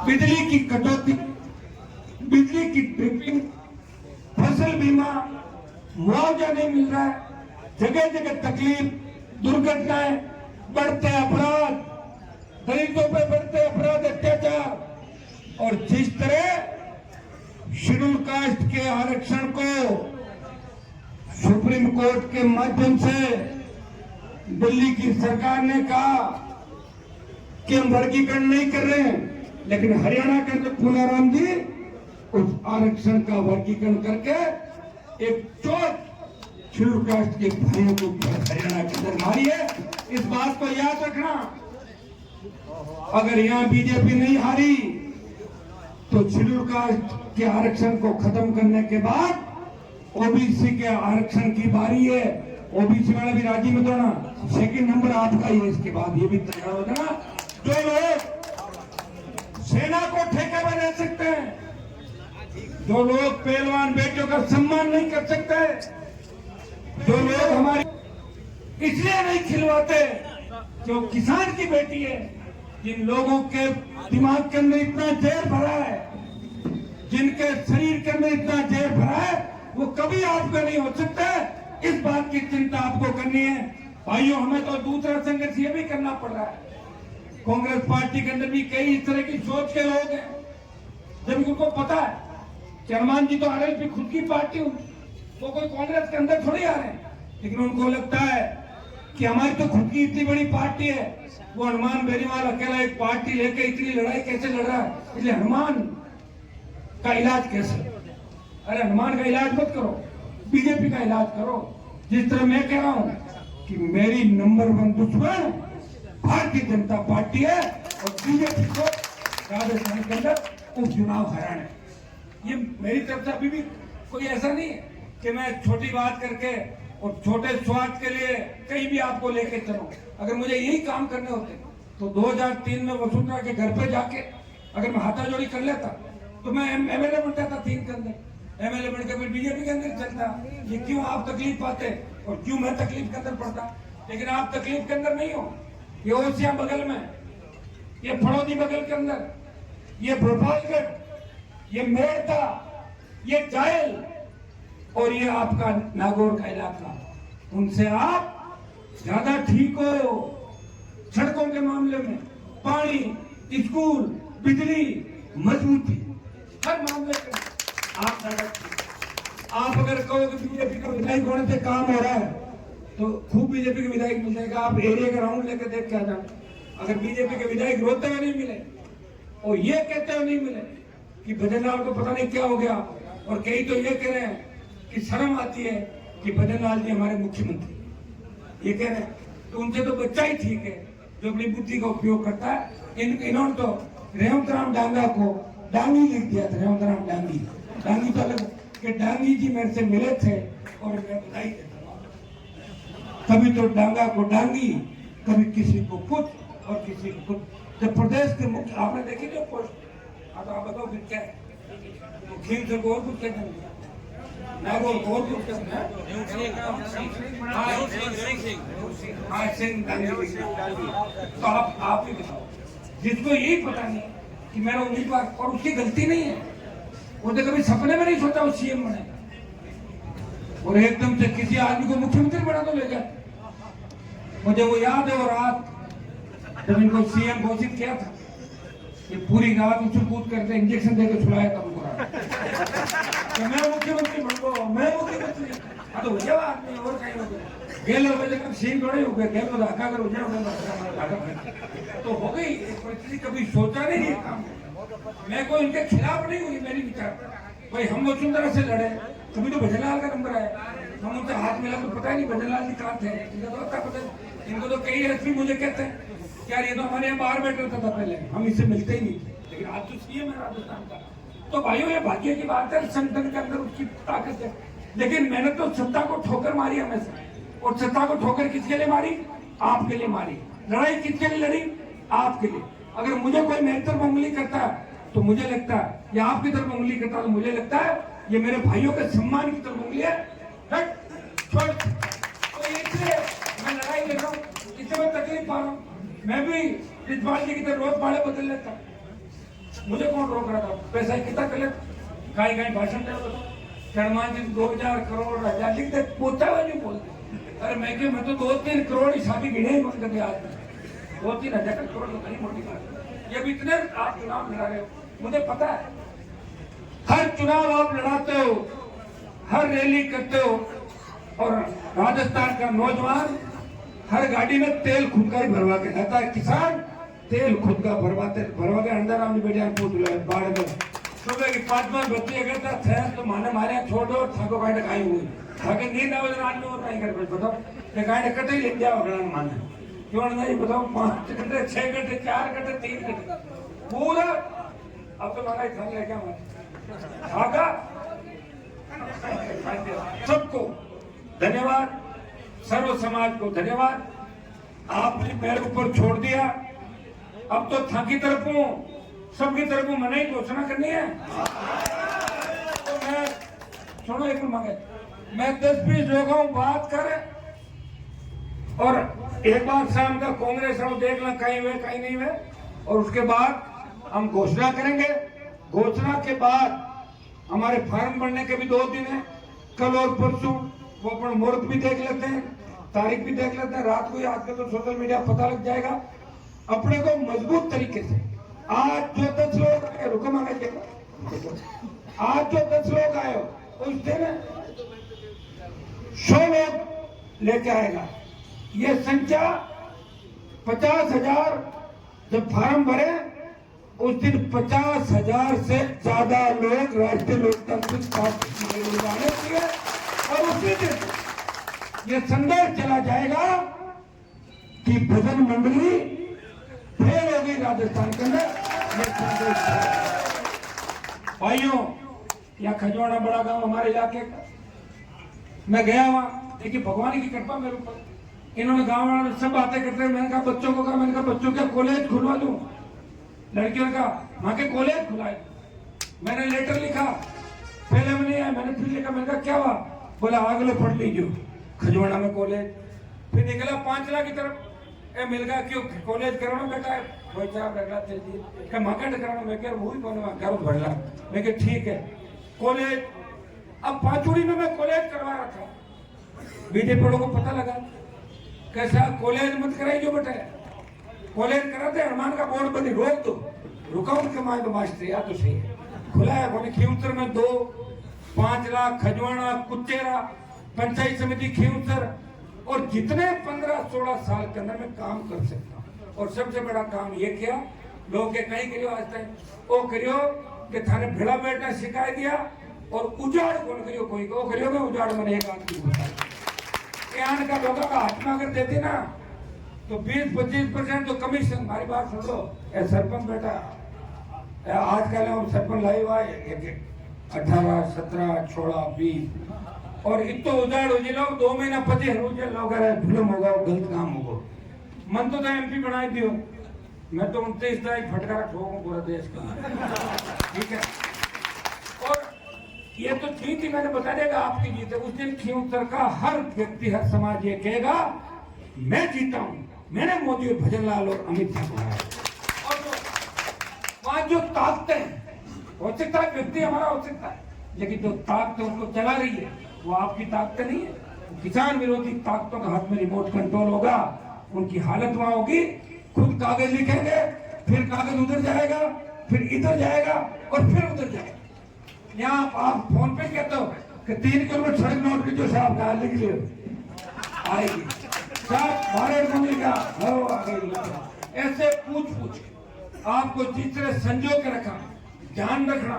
बिजली की कटौती, बिजली की ट्रिपिंग, फसल बीमा, मुआवजा नहीं मिल रहा है, जगह जगह तकलीफ, दुर्घटनाएं, बढ़ते अपराध, दलितों पे बढ़ते अपराध, अत्याचार। और जिस तरह शेड्यूल कास्ट के आरक्षण को सुप्रीम कोर्ट के माध्यम से दिल्ली की सरकार ने कहा कि हम वर्गीकरण नहीं कर रहे हैं, लेकिन हरियाणा के अंदर पूनाराम जी उस आरक्षण का वर्गीकरण करके एक चोट शेड्यूल कास्ट के भाइयों को हरियाणा के अंदर मारी है। इस बात को याद रखना, अगर यहाँ बीजेपी नहीं हारी तो शेड्यूल कास्ट के आरक्षण को खत्म करने के बाद ओबीसी के आरक्षण की बारी है। ओबीसी वाला भी राजी मत होना, सेकंड नंबर आपका ही है। इसके बाद ये भी तैयार हो जाना, जो लोग सेना को ठेके में ले सकते हैं, जो लोग पहलवान बेटियों का सम्मान नहीं कर सकते, जो लोग हमारी इसलिए नहीं खिलवाते जो किसान की बेटी है, जिन लोगों के दिमाग के अंदर इतना जहर भरा है, जिनके शरीर के अंदर इतना जहर भरा है, वो कभी आपका नहीं हो सकता। इस बात की चिंता आपको करनी है भाइयों। हमें तो दूसरा संघर्ष ये भी करना पड़ रहा है। कांग्रेस पार्टी के अंदर भी कई इस तरह की सोच के लोग हैं, जब उनको पता है कि हनुमान जी तो आरएलपी खुद की पार्टी, वो कोई कांग्रेस के अंदर थोड़ी आ रहे हैं, लेकिन उनको लगता है कि हमारी तो खुद की इतनी बड़ी पार्टी है, वो हनुमान बेनीवाल अकेला एक पार्टी लेके इतनी लड़ाई कैसे लड़ रहा है, इसलिए हनुमान का इलाज कैसे? अरे हनुमान का इलाज मत करो, बीजेपी का इलाज करो। जिस तरह मैं कह रहा हूं कि मेरी नंबर 1 दुश्मन भारतीय जनता पार्टी है और बीजेपी को राजस्थान के अंदर उपचुनाव हराना है। ये मेरी तरफ से अभी भी कोई ऐसा नहीं है कि मैं छोटी बात करके और छोटे स्वार्थ के लिए कहीं भी आपको लेके चलूं। अगर मुझे यही काम करने होते तो 2003 में वसुंधरा के घर पे जाके अगर मैं हाथाजोड़ी कर लेता तो मैं एमएलए बन जाता 3 के अंदर, एमएलए बनकर फिर बीजेपी के अंदर चलता। ये क्यों आप तकलीफ पाते और क्यों मैं तकलीफ के अंदर पड़ता? लेकिन आप तकलीफ के अंदर नहीं हो। ये ओसिया बगल में, ये फड़ौदी बगल के अंदर, ये भोपालगढ़, ये मेड़ता, ये जायल और ये आपका नागौर का इलाका, उनसे आप ज्यादा ठीक हो। सड़कों के मामले में, पानी, स्कूल, बिजली, मजबूती, हर मामले में आप ज्यादा ठीक। आप अगर कहो कि बीजेपी का विधायक होने से काम हो रहा है तो खूब बीजेपी के विधायक मिल जाएगा। आप एरिया का राउंड लेकर देख के आ जाओ, अगर बीजेपी के विधायक रोते हुए नहीं मिले और ये कहते हुए नहीं मिले कि भजनलाल को पता नहीं क्या हो गया, और कई तो ये कह रहे हैं कि शर्म आती है कि भजनलाल जी हमारे मुख्यमंत्री, ये कह रहे हैं, तो उनसे तो बच्चा ही ठीक है जो अपनी बुद्धि का उपयोग करता है। इन्होंने तो रेवंत राम डांगा को डांगी लिख दिया था। रेवंत राम डांगी, डांगी तो अलग कि डांगी जी मेरे से मिले थे और मैं बधाई देता हूं। कभी तो डांगा को डांगी, कभी किसी को कुछ और किसी को कुछ। जब प्रदेश के मुख्य आपने देखी जो पोस्ट, तो आप बताओ फिर क्या है? मुखिम से और कुछ कहते हैं, नागौर को और कुछ कहते हैं, तो आप ही बताओ। जिसको यही पता नहीं कि मेरा उम्मीदवार, और उसकी गलती नहीं है, वो तो कभी सपने में नहीं सोचा वो सीएम बने और एकदम से किसी आदमी को मुख्यमंत्री बना तो ले जाए। मुझे वो याद है वो रात जब इनको सीएम घोषित किया था, ये पूरी रात उछल कूद करके इंजेक्शन देकर छुड़ाया था उनको तो मैं मुख्यमंत्री बन गो, मैं मुख्यमंत्री। हाँ तो भैया आदमी और कहीं हो गया, गेलो बजे सीन थोड़े हो गए, गेलो धाका कर तो हो गई परिस्थिति। कभी सोचा नहीं ये काम, मैं कोई इनके खिलाफ नहीं हुई। मेरी विचार भाई, हम वसुंधरा से लड़े, कभी तो भजनलाल का नंबर आया, हम उनसे हाथ मिला तो पता ही नहीं भजनलाल जी कहाँ थे, इनको तो पता। इनको तो कई एसपी मुझे कहते हैं यार ये तो हमारे यहाँ बाहर बैठ रहता था पहले, हम इससे मिलते ही नहीं थे, लेकिन आज तो सीएम है राजस्थान का। तो भाइयों ये भाग्य की बात है, संगठन के अंदर उसकी ताकत है। लेकिन मैंने तो सत्ता को ठोकर मारी हमेशा, और सत्ता को ठोकर किसके लिए मारी? आपके लिए मारी। लड़ाई किसके लिए लड़ी? आपके लिए। अगर मुझे कोई मेरी तरफ उंगली करता है तो मुझे लगता है, या आपकी तरफ उंगली करता है तो मुझे लगता है ये मेरे भाइयों के सम्मान की तरफ उंगली है। तो इसलिए मैं लड़ाई ले रहा हूँ, इससे मैं तकलीफ पा रहा हूँ। मैं भी रिजवान जी की तरह रोज बाड़े बदल लेता हूँ, मुझे कौन रोक रहा था? पैसा कितना कलेक्ट कहीं भाषण दे रहा था, हनुमान जी 2000 करोड़ 1000 लिख दे, पोता वाली बोलते। अरे मैं तो 2-3 करोड़ ही शादी गिने ही बंद करके आज 2-3 हजार करोड़ तो कहीं मोटी बात। ये भी इतने आप चुनाव लड़ा रहे हो, मुझे पता है। हर चुनाव आप लड़ाते हो, हर रैली करते हो, और राजस्थान का नौजवान हर गाड़ी में तेल खुद का ही भरवा के जाता है। किसान तेल खुद का भरवा के अंदर आने बेटिया पूछ लो बाढ़ में सुबह की 5 बच्चे कहता थे तो माने मारे छोड़ो थाको काटे खाई हुई थाके नींद आवे तो आदमी और नहीं कर बताओ ये काटे कटे ही ले जाओ गणन माने क्यों नहीं बताओ 5 घंटे 6 घंटे 4 घंटे 3 घंटे पूरा अब तो मारा थान ले क्या मारे थाका। सबको धन्यवाद, सर्व समाज को धन्यवाद, आपने मेरे ऊपर छोड़ दिया। अब तो था की तरफ हूं, सबकी तरफ मैंने ही घोषणा करनी है। तो मैं सुनो एक मांगे मैं 10-20 लोगों बात कर और एक बार शाम का कांग्रेस हम देख लें कहीं हुए कहीं नहीं हुए, और उसके बाद हम घोषणा करेंगे। घोषणा के बाद हमारे फॉर्म भरने के भी 2 दिन है, कल और परसों। वो अपन मुहूर्त भी देख लेते हैं, तारीख भी देख लेते हैं, रात को ही आजकल तो सोशल मीडिया पता लग जाएगा। अपने को मजबूत तरीके से आज जो 10 लोग आए रुको मांगे आज जो 10 लोग आए उस दिन 100 लोग लेके आएगा। ये संख्या 50,000 जब फार्म भरे उस दिन 50,000 से ज्यादा लोग राष्ट्रीय लोकतांत्रिक पार्टी में जाने चाहिए, और उसी दिन ये संदेश चला जाएगा कि भजन मंडली फेल होगी राजस्थान के अंदर। भाइयों, यहाँ खजवाड़ा बड़ा गांव हमारे इलाके का, मैं गया वहां, देखिए भगवान की कृपा मेरे ऊपर। इन्होंने गांव वालों सब बातें करते हैं। मैंने कहा बच्चों को कहा, मैंने कहा बच्चों का कॉलेज खुलवा दूं, लड़कियों का वहां के कॉलेज खुलाए। मैंने लेटर लिखा, पहले में नहीं आया, मैंने फिर लिखा, मैंने कहा क्या हुआ? बोला आगले पढ़ लीजिए खजवाड़ा में कॉलेज। फिर निकला 5 लाख की तरफ, मिल गया क्यों कॉलेज कराना बेटा है कोई चाप रखा चाहिए मकान कराना। मैं कह वही कौन घर भरला, मैं कह ठीक है कॉलेज। अब पांचुड़ी में मैं कॉलेज करवा रहा था, बीजेपी वालों को पता लगा कैसा कॉलेज मत कराइए बेटा, कॉलेज कराते हनुमान का बोर्ड बनी रोक दो, रुका उनके माए तो मास्टर या तो सही है खुला है। बोले खींवसर में 2, 5 लाख, खजवाड़ा, कुचेरा, पंचायत समिति खींवसर, और जितने 15-16 साल के अंदर मैं काम कर सकता हूँ। और सबसे बड़ा काम ये किया, लोग के नहीं करियो आज तक वो करियो कि थाने भेड़ा बैठना सिखाई दिया, और उजाड़ कौन करियो कोई को करियो मैं उजाड़ मैंने एक आदमी बताया का लोगों का हाथ में अगर देते ना तो 20-25% तो कमीशन। हमारी बात सुन लो, सरपंच बेटा आजकल हम सरपंच लाई हुआ 18, 17, 16, 20 और इतो उजाड़ हो जाओ 2 महीना पचे लोग फिल्म होगा गलत काम होगा। मन तो MP बनाई दियो, मैं तो 29 तारीख फटकार ठोकूं पूरा देश का, ठीक है। और ये तो ठीक ही मैंने बता देगा आपकी जीत है। उस दिन खींवसर का हर व्यक्ति हर समाज ये कहेगा मैं जीता हूं, मैंने मोदी और भजन लाल और अमित शाह को हराया। और वहां जो ताकतें हो सकता है व्यक्ति हमारा हो सकता है, लेकिन जो ताकत उसको चला रही है वो आपकी ताकत नहीं है। किसान विरोधी ताकतों का हाथ में रिमोट कंट्रोल होगा, उनकी हालत वहां होगी। खुद कागज लिखेंगे, फिर कागज उधर जाएगा, फिर इधर जाएगा और फिर उधर जाएगा। यहाँ आप फोन पे कहते हो कि 3 किलोमीटर सड़क नोट की जो साहब कहा लिख लियो आएगी साहब भारत को मिल गया आ गई। ऐसे पूछ आपको जिस तरह संजो के रखा, ध्यान रखना।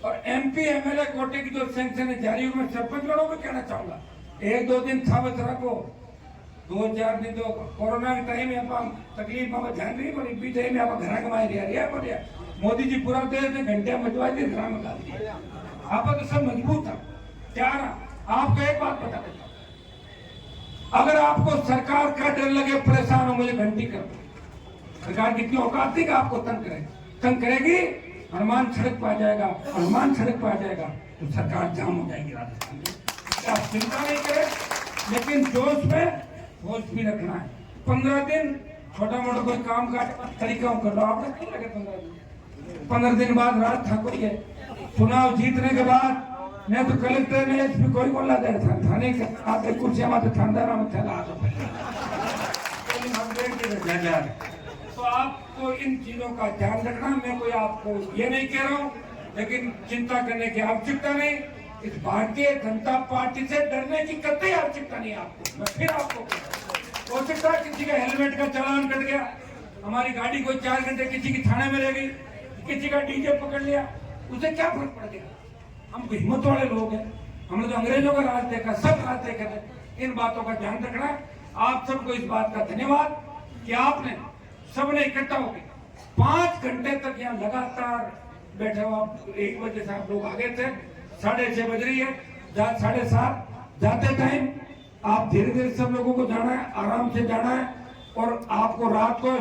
और MP MLA कोटे की जो सैंक्शन है जारी हुई, मैं सरपंच वालों को कहना चाहूंगा 1-2 दिन थावत रखो, 2-4 दिन तो कोरोना के टाइम में आप तकलीफ में ध्यान नहीं पड़ी, बीच में आप घर कमाए रिया बढ़िया। मोदी जी पूरा देश में घंटे मजवा दिए, घर में डाल दिए। आप तो सब मजबूत था क्या ना। आपको एक बात बता देता हूं, अगर आपको सरकार का डर लगे, परेशान हो, मुझे घंटी कर दो। सरकार कितनी औकात थी कि आपको तंग करेगी। हनुमान सड़क पर आ जाएगा, हनुमान सड़क पर आ जाएगा तो सरकार जाम हो जाएगी राजस्थान में। आप चिंता नहीं करें, लेकिन जोश में होश भी रखना है। 15 दिन छोटा मोटा कोई काम का तरीका कर लो, आपने नहीं लगे 15 दिन 15 दिन बाद राज ठाकुर है चुनाव जीतने के बाद मैं तो कलेक्टर ने एसपी कोई बोला दे थाने के आते कुर्सियां में थानेदार में चला तो आपको इन चीजों का ध्यान रखना। मैं कोई आपको ये नहीं कह रहा हूँ, लेकिन चिंता करने की आवश्यकता नहीं। इस भारतीय जनता पार्टी से डरने की कतई आवश्यकता नहीं आपको। मैं फिर आपको हो सकता है किसी का हेलमेट का चालान कट गया, हमारी गाड़ी कोई 4 घंटे किसी की थाने में रह गई, किसी का डीजे पकड़ लिया, उसे क्या फर्क पड़ गया? हम हिम्मत वाले लोग हैं, हमने तो अंग्रेजों का राज देखा, सब राज देखे थे। इन बातों का ध्यान रखना। आप सबको इस बात का धन्यवाद कि आपने सबने इकट्ठा होकर 5 घंटे तक यहाँ लगातार बैठे हो। आप 1 बजे से आप लोग आगे थे, 6:30 बज रही है, 7:30 जाते टाइम आप धीरे धीरे सब लोगों को जाना है, आराम से जाना है और आपको रात को